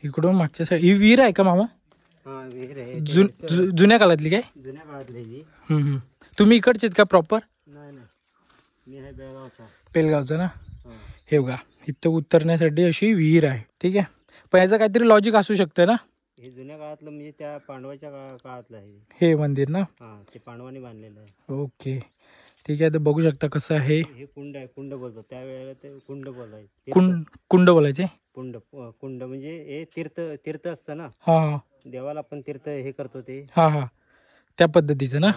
इकडून मागच्या साईड ही विहीर आहे का मामा? हा विहीर आहे. जुन्या काळातली काय? जुन्या काळातली. तुम्ही इकडचेत का प्रॉपर? नाही नाही, मी आहे बेळगावचा. पेलगावचा ना. हे बघा इथं उतरण्यासाठी अशी विहीर आहे. ठीक आहे, पण याचं काहीतरी लॉजिक असू शकतं ना. हे जुन्या काळातलं म्हणजे त्या पांडवाच्या काळातलं आहे हे मंदिर ना. हा, ते पांडवांनी बांधलेलं आहे. ओके ठीक आहे, तर बघू शकता कसं आहे. हे कुंड आहे, कुंड बोलतो त्यावेळेला, ते कुंड बोलायचे. कुंड बोलायचे. कुंड कुंड म्हणजे हे तीर्थ असतं ना. हा, देवाला आपण तीर्थ हे करतो ते. हा त्या पद्धतीचं ना.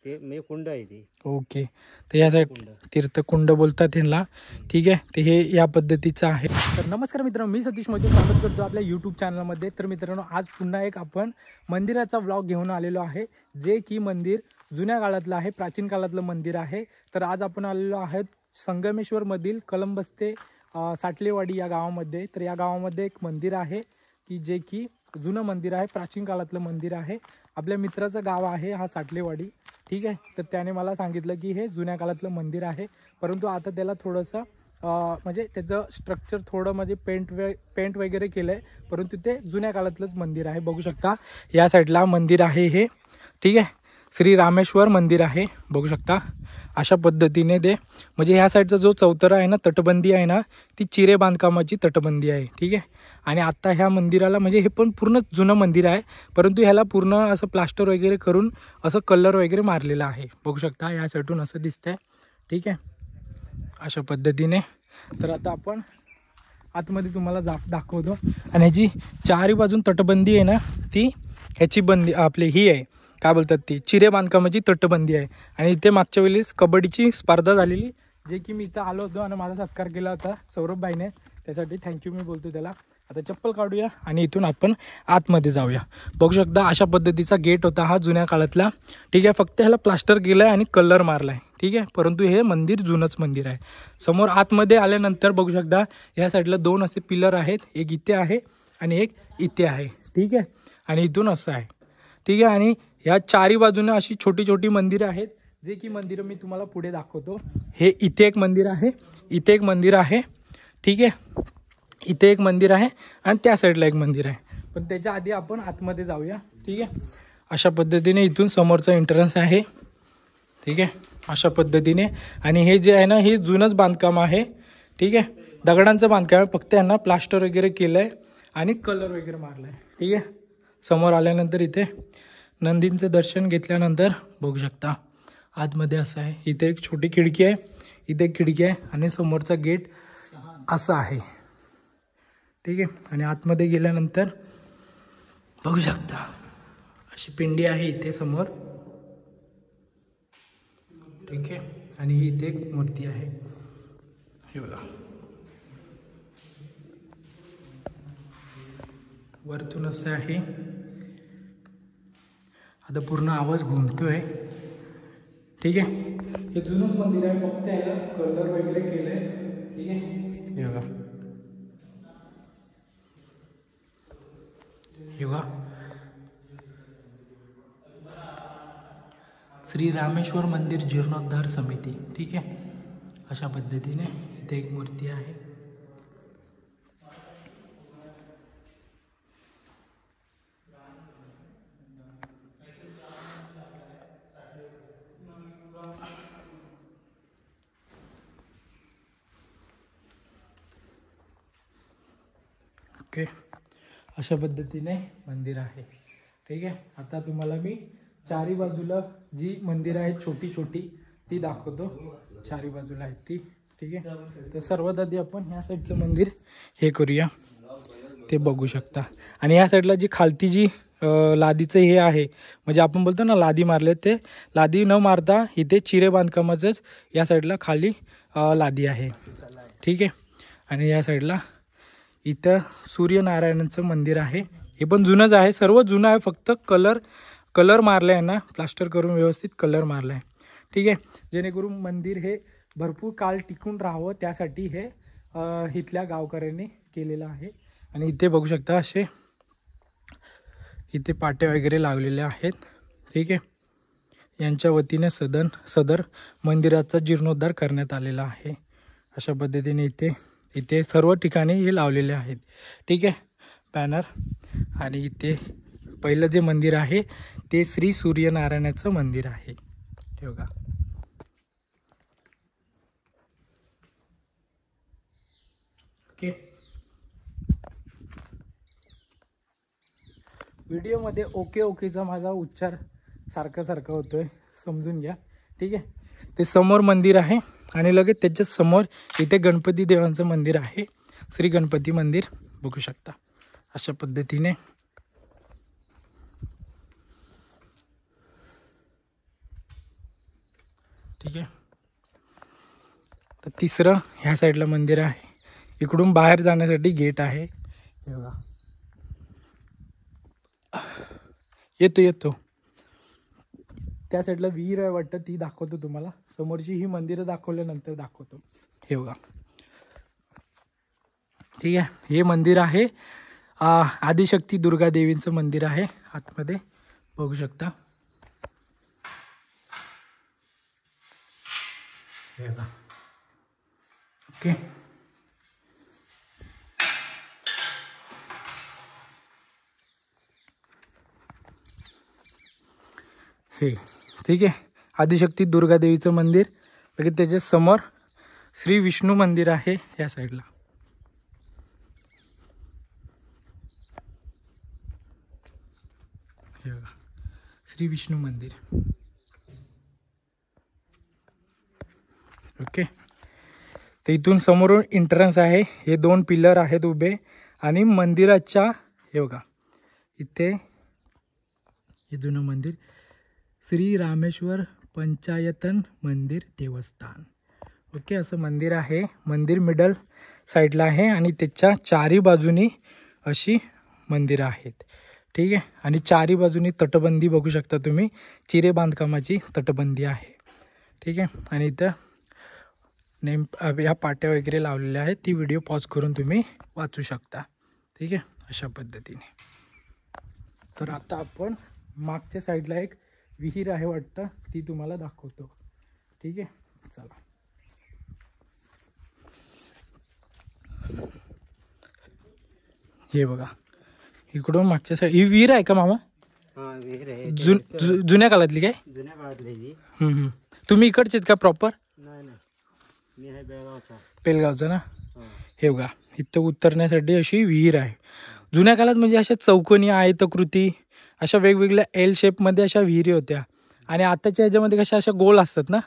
ते म्हणजे कुंड आहे ते. ओके, तर या साईड तीर्थकुंड बोलतात ह्याला. ठीक आहे, ते हे या पद्धतीचं आहे. तर नमस्कार मित्रांनो, मी सतीश मोहिते स्वागत करतो आपल्या यूट्यूब चॅनलमध्ये. तर मित्रांनो, आज पुन्हा एक आपण मंदिराचा व्लॉग घेऊन आलेलो आहे, जे की मंदिर जुन्या काळातलं आहे, प्राचीन काळातलं मंदिर आहे. तर आज आपण आलेलो आहोत संगमेश्वरमधील कलंबस्ते साटलेवाडी या गावामध्ये. तर या गावामध्ये एक मंदिर आहे की जे की जुनं मंदिर आहे, प्राचीन काळातलं मंदिर आहे. आपल्या मित्राचं गाव आहे हा साटलेवाडी. ठीक आहे, तर त्याने मला सांगितलं की हे जुन्या काळातलं मंदिर आहे, परंतु आता त्याला थोडंसं म्हणजे त्याचं स्ट्रक्चर थोडं म्हणजे पेंट वगैरे केलं आहे, परंतु ते जुन्या काळातलंच मंदिर आहे. बघू शकता या साईडला मंदिर आहे हे. ठीक आहे, श्री रामेश्वर मंदिर आहे. बघू शकता अशा पद्धतीने ते म्हणजे ह्या साईडचा जो चौतरा आहे ना, तटबंदी आहे ना, ती चिरे बांधकामाची तटबंदी आहे. ठीक आहे, आणि आत्ता ह्या मंदिराला म्हणजे हे पण पूर्ण जुनं मंदिर आहे, परंतु ह्याला पूर्ण असं प्लास्टर वगैरे करून असं कलर वगैरे मारलेला आहे. बघू शकता या साईडून असं दिसतंय. ठीक आहे, अशा पद्धतीने. तर आता आपण आतमध्ये तुम्हाला दाखवतो. आणि ह्याची चारी बाजून तटबंदी आहे ना, ती ह्याची बंदी आपली ही आहे, काय बोलतात ती, चिरे बांधकामाची तटबंदी आहे. आणि इथे मागच्या वेळेस कबड्डीची स्पर्धा झालेली, जे की मी इथं आलो होतो आणि माझा सत्कार केला होता सौरभबाईने, त्यासाठी थँक्यू मी बोलतो त्याला. आता चप्पल काढूया आणि इथून आपण आतमध्ये जाऊया. बघू शकता अशा पद्धतीचा गेट होता हा जुन्या काळातला. ठीक आहे, फक्त ह्याला प्लास्टर केलं आहे आणि कलर मारला आहे. ठीक आहे, परंतु हे मंदिर जुनंच मंदिर आहे. समोर आतमध्ये आल्यानंतर बघू शकता या साईडला दोन असे पिलर आहेत, एक इथे आहे आणि एक इथे आहे. ठीक आहे, आणि इथून असं आहे. ठीक आहे, आणि ह्या चारी बाजूने अशी छोटी छोटी मंदिरं आहेत, जे की मंदिरं मी तुम्हाला पुढे दाखवतो. हे इथे एक मंदिर आहे, इथे एक मंदिर आहे. ठीक आहे, इथे एक मंदिर आहे आणि त्या साईडला एक मंदिर आहे, पण त्याच्या आधी आपण आतमध्ये जाऊया. ठीक आहे, अशा पद्धतीने इथून समोरचा एंट्रन्स आहे. ठीक आहे, अशा पद्धतीने. आणि हे जे आहे ना, हे जुनंच बांधकाम आहे. ठीक आहे, दगडांचं बांधकाम आहे, फक्त यांना प्लास्टर वगैरे केलं आहे आणि कलर वगैरे मारला आहे. ठीक आहे, समोर आल्यानंतर इथे नंदींचं दर्शन घेतल्यानंतर बघू शकता आतमध्ये असं आहे. इथे एक छोटी खिडकी आहे, इथे एक खिडकी आहे आणि समोरचा गेट असा आहे. ठीक आहे, आणि आतमध्ये गेल्यानंतर बघू शकता अशी पिंडी आहे इथे समोर. ठीक आहे, आणि ही इथे एक मूर्ती आहे. हे बघा, वरतून असं आहे. आता पूर्ण आवाज घुमतोय. ठीक आहे, हे जुनंच मंदिर आहे, फक्त याला कलर वगैरे केलंय. ठीक आहे, हे बघा, हे बघा, श्री रामेश्वर मंदिर जीर्णोद्धार समिती. ठीक आहे, अशा पद्धतीने इथे एक मूर्ती आहे. ओके, अशा पद्धतीने मंदिर आहे. ठीक आहे, आता तुम्हाला मी चारी बाजूला जी मंदिरं आहेत छोटी छोटी ती दाखवतो. चारी बाजूला आहेत ती. ठीक आहे, तर सर्वात आधी आपण ह्या साईडचं मंदिर हे करूया, ते बघू शकता. आणि ह्या साईडला जी खालती जी लादीचं हे आहे, म्हणजे आपण बोलतो ना लादी मारले, ते लादी न मारता इथे चिरे बांधकामाचंच या साईडला खाली लादी आहे. ठीक आहे, आणि या साईडला इथं सूर्यनारायणाचं मंदिर आहे. हे पण जुनंच आहे, सर्व जुनं आहे, फक्त कलर मारला आहे ना, प्लास्टर करून व्यवस्थित कलर मारला आहे. ठीक आहे, जेणेकरून मंदिर हे भरपूर काळ टिकून राहावं त्यासाठी हे इथल्या गावकऱ्यांनी केलेलं आहे. आणि इथे बघू शकता असे इथे पाटे वगैरे लावलेले आहेत. ठीक आहे, यांच्या वतीने सदर मंदिराचा जीर्णोद्धार करण्यात आलेला आहे. अशा पद्धतीने इथे सर्व ठिकाणी हे लावलेले आहेत. ठीक आहे, बॅनर. आणि इथे पहिलं जे मंदिर आहे ते श्री सूर्यनारायणाचं मंदिर आहे. हे बघा. ओके. व्हिडिओमध्ये ओकेचा माझा उच्चार सारखा होतोय, समजून घ्या. ठीक आहे. ते समोर मंदिर आहे आणि लगेच त्याच्या समोर इथे गणपती देवांचं मंदिर आहे. श्री गणपती मंदिर बघू शकता अशा पद्धतीने. ठीक आहे. तर तिसरं ह्या साईडला मंदिर आहे. इकडून बाहेर जाण्यासाठी गेट आहे. हे बघा. येतो त्या साईडला विहीर आहे वाटतं, ती दाखवतो तुम्हाला. समोरची ही मंदिरं दाखवल्यानंतर दाखवतो. हे बघा. ठीक आहे. हे मंदिर आहे आदिशक्ती दुर्गा देवींचं मंदिर आहे. आतमध्ये बघू शकता. हे बघा. ओके. हे ठीक आहे. आदिशक्ती दुर्गा देवीचं मंदिर. लगेच त्याच्या समोर श्री विष्णू मंदिर आहे या साईडला. हे बघा. श्री विष्णू मंदिर. ओके. तर इथून समोरून एंट्रन्स आहे. हे 2 पिलर आहेत उभे आणि मंदिराच्या हे बघा इथे हे जुनं मंदिर श्री रामेश्वर पंचायतन मंदिर देवस्थान. ओके. असं मंदिर आहे. मंदिर मिडल साईडला आहे आणि त्याच्या चारी बाजूनी अशी मंदिरं आहेत. ठीक आहे. आणि चारी बाजूनी तटबंदी बघू शकता तुम्ही. चिरे बांधकामाची तटबंदी आहे. ठीक आहे. आणि इथं ह्या पाट्या वगैरे लावलेल्या आहेत. ती व्हिडिओ पॉज करून तुम्ही वाचू शकता. ठीक आहे. अशा पद्धतीने. तर आता आपण मागच्या साईडला एक विहीर आहे वाटतं, ती तुम्हाला दाखवतो. ठीक आहे. चला. हे बघा. इकडून मागच्या साईड ही विहीर आहे का मामा? हा, विहीर आहे. जुन्या काळातली काय? जुन्या काळातली. तुम्ही इकडचेच का प्रॉपर? नाही, मी आहे बेळगावचा. पेलगावचा ना. हे बघा. इथं उतरण्यासाठी अशी विहीर आहे. जुन्या काळात म्हणजे अशा चौकोनी आयताकृती अशा वेगवेगळ्या एल शेपमध्ये अशा विहिरी होत्या. आणि आताच्या ह्याच्यामध्ये कशा अशा गोल असतात ना.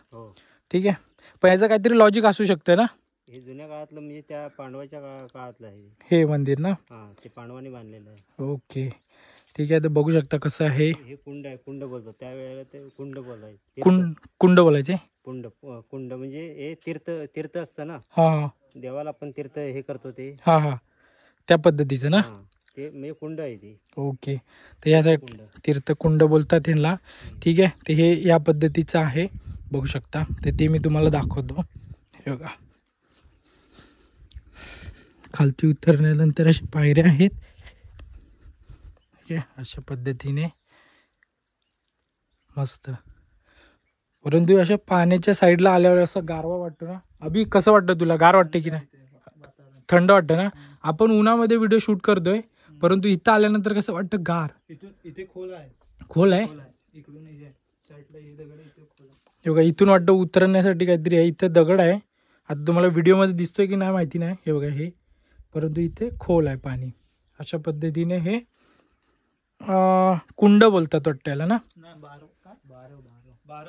ठीक आहे. पण याचं काहीतरी लॉजिक असू शकतं ना. हे जुन्या काळातलं म्हणजे त्या पांडवाच्या काळातलं आहे हे मंदिर ना. ते पांडवांनी बांधलेलं आहे. ओके. ठीक आहे. तर बघू शकता कसं आहे. हे कुंड आहे. कुंड बोलतात त्यावेळेला, ते कुंड बोलायचे. कुंड बोलायचे. कुंड म्हणजे हे तीर्थ असतं ना. हा. देवाला आपण तीर्थ हे करतो ते. हा. त्या पद्धतीचं ना. ते म्हणजे कुंड आहे ते. ओके. तर या साईड तीर्थकुंड बोलतात ह्याला. ठीक आहे. ते हे या पद्धतीचं आहे बघू शकता. तर ते मी तुम्हाला दाखवतो. हे बघा. खालती उतरल्यानंतर अशा पायऱ्या आहेत. ठीक आहे. अशा पद्धतीने मस्त. परंतु अशा पाण्याच्या साईडला आल्यावर असं गारवा वाटतो ना. अभि कसं वाटतं तुला? गार वाटते की नाही? थंड वाटतं ना. आपण उन्हामध्ये व्हिडिओ शूट करतोय, परंतु इथं आल्यानंतर कसं वाटतं? गार. इथे खोल आहे. खोल आहे. हे बघा. इथून वाटतं उतरण्यासाठी काहीतरी आहे. इथं दगड आहे. आता तुम्हाला व्हिडिओमध्ये दिसतोय की नाही माहिती नाही. हे बघा हे. परंतु इथे खोल आहे पाणी. अशा पद्धतीने हे कुंड बोलतात वाटतं याला ना.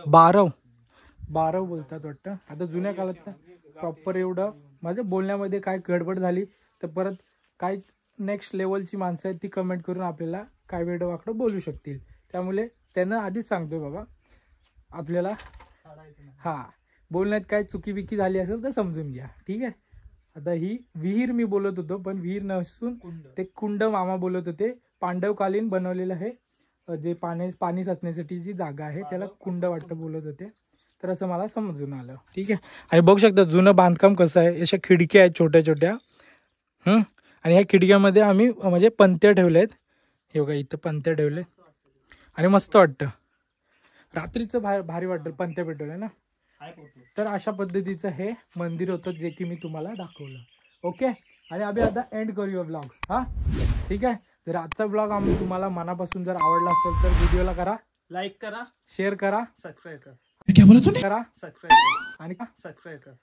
बारव बोलतात वाटतं. आता जुन्या काळात प्रॉपर एवढं माझ्या बोलण्यामध्ये काय गडबड झाली तर परत काय नेक्स्ट लेवलची माणसं आहेत ती कमेंट करून आपल्याला काय वेडं वाकडं बोलू शकतील. त्यामुळे त्यांना आधीच सांगतोय बाबा आपल्याला बोलण्यात काय चुकी झाली असेल तर समजून घ्या. ठीक आहे. आता ही विहीर मी बोलत होतो, पण विहीर नसून ते कुंड मामा बोलत होते. पांडवकालीन बनवलेलं आहे. जे पाणी साचण्यासाठी जी जागा आहे त्याला कुंड वाटतं बोलत होते. तर असं मला समजून आलं. ठीक आहे. आणि बघू शकता जुनं बांधकाम कसं आहे. अशा खिडक्या आहेत छोट्या छोट्या. आणि ह्या खिडक्यामध्ये आम्ही म्हणजे पंत्या ठेवल्या आहेत. हे बघा इथं पंत्या ठेवले आणि मस्त वाटतं. रात्रीचं भारी वाटतं पंत्या पेटवल्या ना. तर अशा पद्धतीचं हे मंदिर होतं जे की मी तुम्हाला दाखवलं. ओके. आणि आम्ही आता एंड करूया ब्लॉग. ठीक आहे. तर आजचा ब्लॉग आम्ही तुम्हाला मनापासून जर आवडला असेल तर व्हिडिओला करा लाईक करा, शेअर करा सबस्क्राईब करा, सबस्क्राईब करा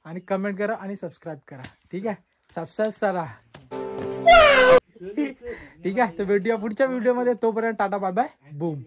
आणि कमेंट करा आणि सबस्क्राईब करा. ठीक आहे. सबस्क्राईब करा. ठीक आहे. तर भेटूया पुढच्या व्हिडिओमध्ये. तोपर्यंत टाटा बाय बाय बूम.